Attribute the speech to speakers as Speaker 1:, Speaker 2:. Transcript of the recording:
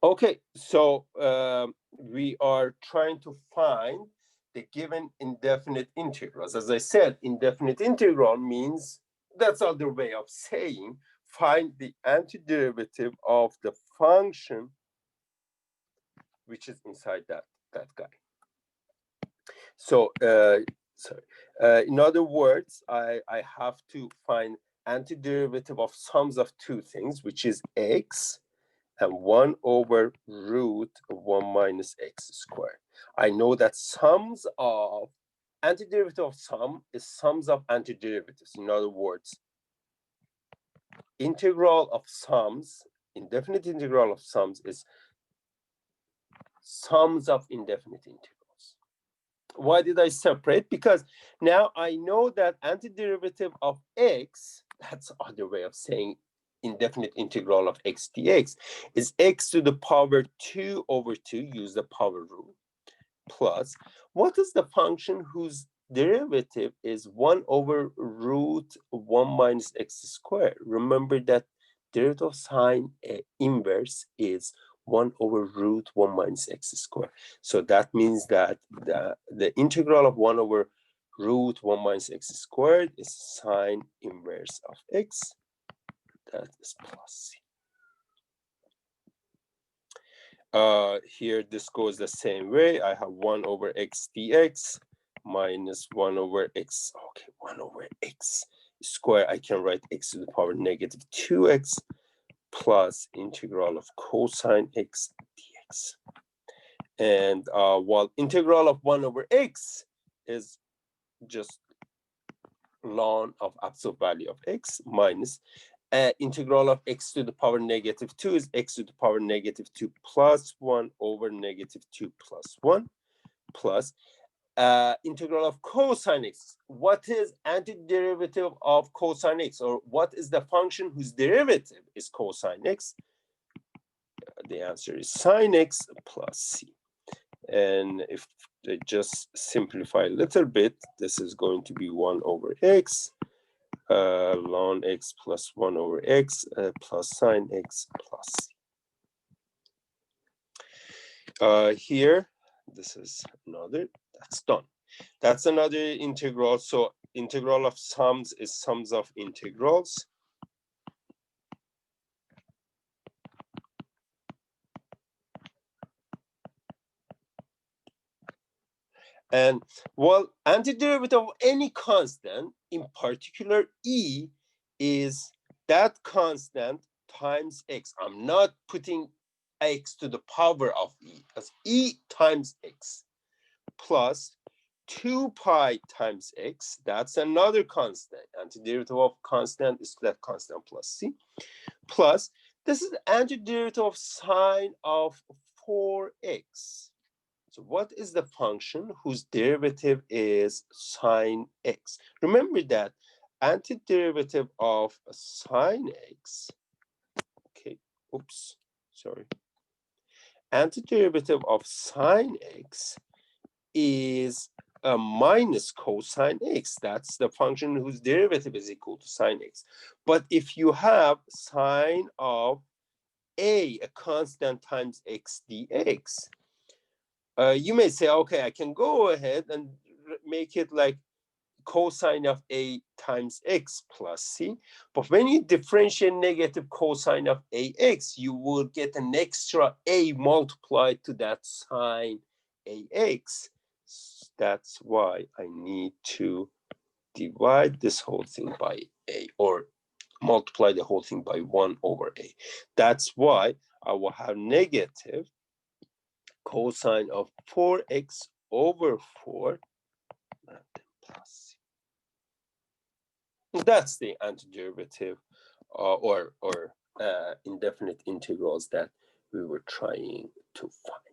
Speaker 1: Okay, so we are trying to find the given indefinite integrals. As I said, indefinite integral means, that's other way of saying, find the antiderivative of the function which is inside that guy. So, in other words, I have to find antiderivative of sums of two things, which is x and 1 over root 1 minus x squared. I know that sums of antiderivative of sum is sums of antiderivatives. In other words, integral of sums, indefinite integral of sums is sums of indefinite integrals. Why did I separate? Because now I know that antiderivative of x, that's other way of saying indefinite integral of x dx, is x to the power 2 over 2, use the power rule, plus, what is the function whose derivative is 1 over root 1 minus x squared? Remember that derivative of sine inverse is 1 over root 1 minus x squared. So that means that the integral of 1 over root 1 minus x squared is sine inverse of x. That is plus c. Here, this goes the same way. I have 1 over x dx minus 1 over x. Okay, 1 over x square. I can write x to the power negative 2x plus integral of cosine x dx. And while integral of 1 over x is just ln of absolute value of x minus integral of x to the power negative 2 is x to the power negative 2 plus 1 over negative 2 plus 1 plus integral of cosine x. What is antiderivative of cosine x, or what is the function whose derivative is cosine x? The answer is sine x plus c. And if I just simplify a little bit, this is going to be 1 over x ln x plus 1 over x plus sine x plus c. Here, this is another, that's done. That's another integral. So integral of sums is sums of integrals. And well, antiderivative of any constant, in particular e, is that constant times x. I'm not putting x to the power of e, as e times x plus 2 pi times x. That's another constant. Antiderivative of constant is that constant plus c. Plus, this is the antiderivative of sine of 4x. So what is the function whose derivative is sine x? Remember that antiderivative of sine x, okay, oops, sorry. Antiderivative of sine x is a minus cosine x. That's the function whose derivative is equal to sine x. But if you have sine of a constant times x dx, you may say, okay, I can go ahead and make it like cosine of a times x plus c. But when you differentiate negative cosine of ax, you will get an extra a multiplied to that sine ax. That's why I need to divide this whole thing by a, or multiply the whole thing by 1 over a. That's why I will have negative cosine of 4x over 4 plus. That's the antiderivative or indefinite integrals that we were trying to find.